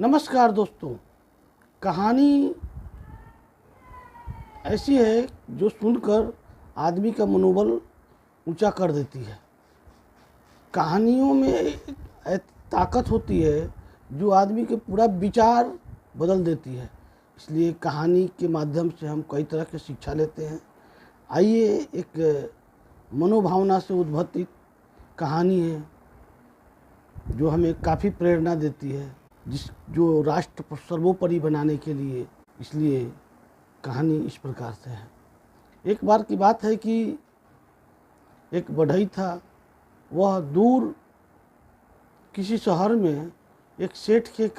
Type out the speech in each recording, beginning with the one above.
नमस्कार दोस्तों। कहानी ऐसी है जो सुनकर आदमी का मनोबल ऊंचा कर देती है। कहानियों में एक ताकत होती है जो आदमी के पूरा विचार बदल देती है। इसलिए कहानी के माध्यम से हम कई तरह की शिक्षा लेते हैं। आइए एक मनोभावना से उद्भवित कहानी है जो हमें काफ़ी प्रेरणा देती है, जो राष्ट्र को सर्वोपरि बनाने के लिए। इसलिए कहानी इस प्रकार से है। एक बार की बात है कि एक बढ़ई था। वह दूर किसी शहर में एक सेठ के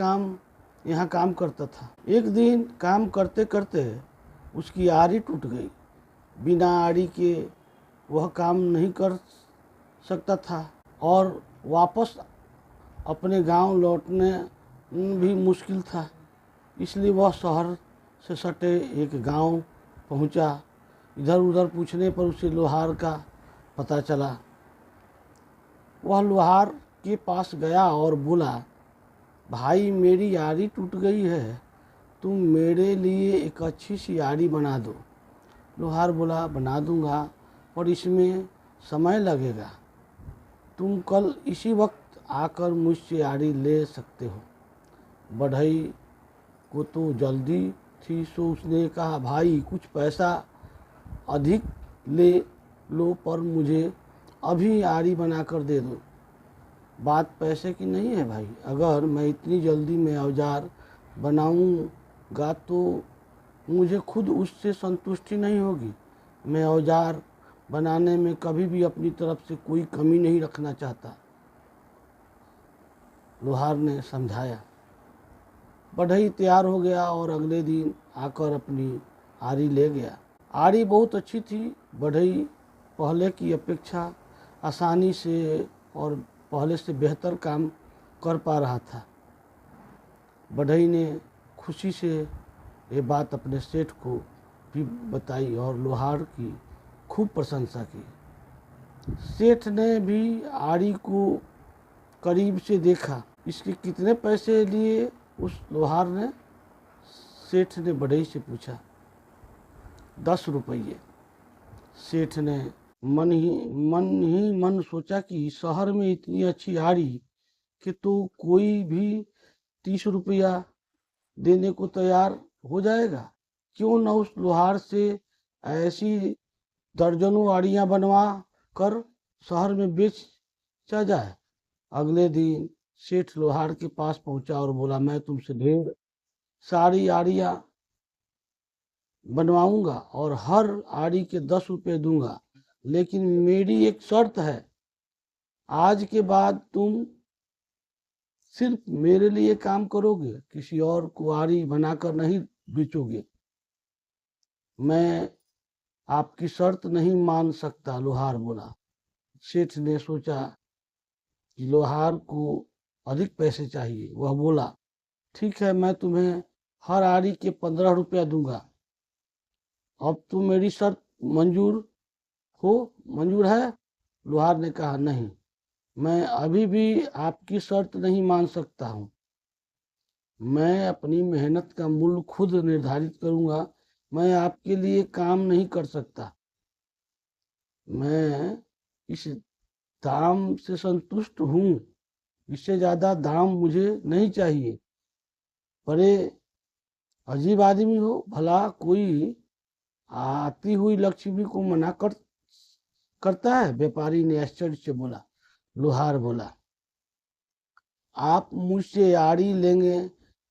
यहाँ काम करता था। एक दिन काम करते करते उसकी आरी टूट गई। बिना आरी के वह काम नहीं कर सकता था और वापस अपने गांव लौटने भी मुश्किल था। इसलिए वह शहर से सटे एक गांव पहुंचा। इधर उधर पूछने पर उसे लोहार का पता चला। वह लोहार के पास गया और बोला, भाई मेरी आरी टूट गई है, तुम मेरे लिए एक अच्छी सी आरी बना दो। लोहार बोला, बना दूंगा पर इसमें समय लगेगा। तुम कल इसी वक्त आकर मुझसे आरी ले सकते हो। बढ़ई को तो जल्दी थी, सो उसने कहा, भाई कुछ पैसा अधिक ले लो पर मुझे अभी आरी बना कर दे दो। बात पैसे की नहीं है भाई, अगर मैं इतनी जल्दी में औजार बनाऊंगा तो मुझे खुद उससे संतुष्टि नहीं होगी। मैं औजार बनाने में कभी भी अपनी तरफ से कोई कमी नहीं रखना चाहता। लोहार ने समझाया। बढ़ई तैयार हो गया और अगले दिन आकर अपनी आरी ले गया। आरी बहुत अच्छी थी। बढ़ई पहले की अपेक्षा आसानी से और पहले से बेहतर काम कर पा रहा था। बढ़ई ने खुशी से ये बात अपने सेठ को भी बताई और लोहार की खूब प्रशंसा की। सेठ ने भी आरी को करीब से देखा। इसके कितने पैसे लिए? उस लोहार ने सेठ ने बढ़ई से पूछा। 10 रुपये। सेठ ने मन सोचा कि शहर में इतनी अच्छी आरी कि तो कोई भी 30 रुपया देने को तैयार हो जाएगा। क्यों न उस लोहार से ऐसी दर्जनों आड़ियाँ बनवा कर शहर में बेचा जाए। अगले दिन सेठ लोहार के पास पहुंचा और बोला, मैं तुमसे ढेर सारी आड़ियाँ बनवाऊंगा और हर आड़ी के 10 रुपये दूंगा, लेकिन मेरी एक शर्त है। आज के बाद तुम सिर्फ मेरे लिए काम करोगे, किसी और को आड़ी बनाकर नहीं बेचोगे। मैं आपकी शर्त नहीं मान सकता, लोहार बोला। सेठ ने सोचा कि लोहार को अधिक पैसे चाहिए। वह बोला, ठीक है, मैं तुम्हें हर आड़ी के 15 रुपया दूंगा। अब तुम मेरी शर्त मंजूर है? लोहार ने कहा, नहीं, मैं अभी भी आपकी शर्त नहीं मान सकता हूँ। मैं अपनी मेहनत का मूल्य खुद निर्धारित करूंगा। मैं आपके लिए काम नहीं कर सकता। मैं इस दाम से संतुष्ट हूँ। इससे ज्यादा दाम मुझे नहीं चाहिए। बड़े अजीब आदमी हो, भला कोई आती हुई लक्ष्मी को मना करता है? व्यापारी ने आश्चर्य से बोला। लोहार बोला, आप मुझसे आड़ी लेंगे,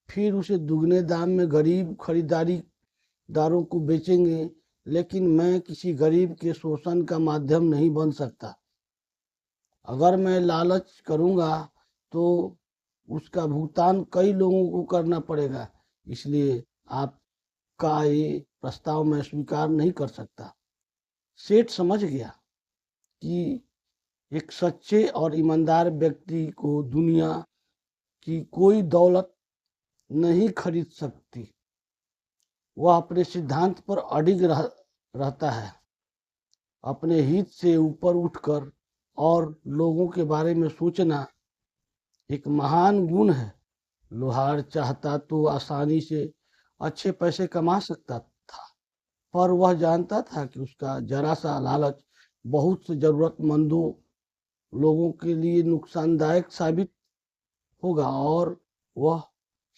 फिर उसे दुगने दाम में गरीब खरीदारों को बेचेंगे, लेकिन मैं किसी गरीब के शोषण का माध्यम नहीं बन सकता। अगर मैं लालच करूंगा तो उसका भुगतान कई लोगों को करना पड़ेगा। इसलिए आपका ये प्रस्ताव मैं स्वीकार नहीं कर सकता। सेठ समझ गया कि एक सच्चे और ईमानदार व्यक्ति को दुनिया की कोई दौलत नहीं खरीद सकती। वह अपने सिद्धांत पर अडिग रहता है। अपने हित से ऊपर उठकर और लोगों के बारे में सोचना एक महान गुण है। लोहार चाहता तो आसानी से अच्छे पैसे कमा सकता था, पर वह जानता था कि उसका जरा सा लालच बहुत से जरूरतमंदों लोगों के लिए नुकसानदायक साबित होगा, और वह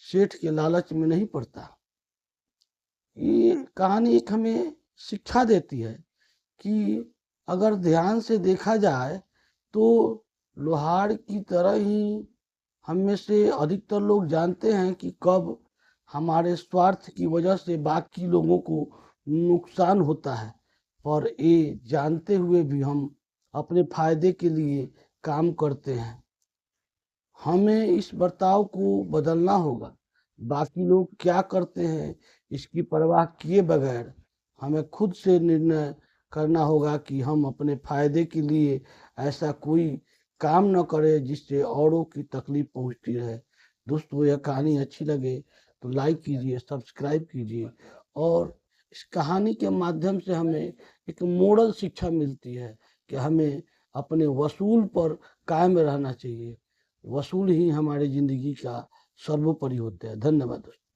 सेठ के लालच में नहीं पड़ता। ये कहानी एक हमें शिक्षा देती है कि अगर ध्यान से देखा जाए तो लोहार की तरह ही हम में से अधिकतर लोग जानते हैं कि कब हमारे स्वार्थ की वजह से बाकी लोगों को नुकसान होता है, पर ये जानते हुए भी हम अपने फायदे के लिए काम करते हैं। हमें इस बर्ताव को बदलना होगा। बाकी लोग क्या करते हैं इसकी परवाह किए बगैर हमें खुद से निर्णय करना होगा कि हम अपने फायदे के लिए ऐसा कोई काम न करें जिससे औरों की तकलीफ पहुंचती रहे। दोस्तों, यह कहानी अच्छी लगे तो लाइक कीजिए, सब्सक्राइब कीजिए, और इस कहानी के माध्यम से हमें एक मोरल शिक्षा मिलती है कि हमें अपने वसूल पर कायम रहना चाहिए। वसूल ही हमारी जिंदगी का सर्वोपरि होते हैं। धन्यवाद दोस्तों।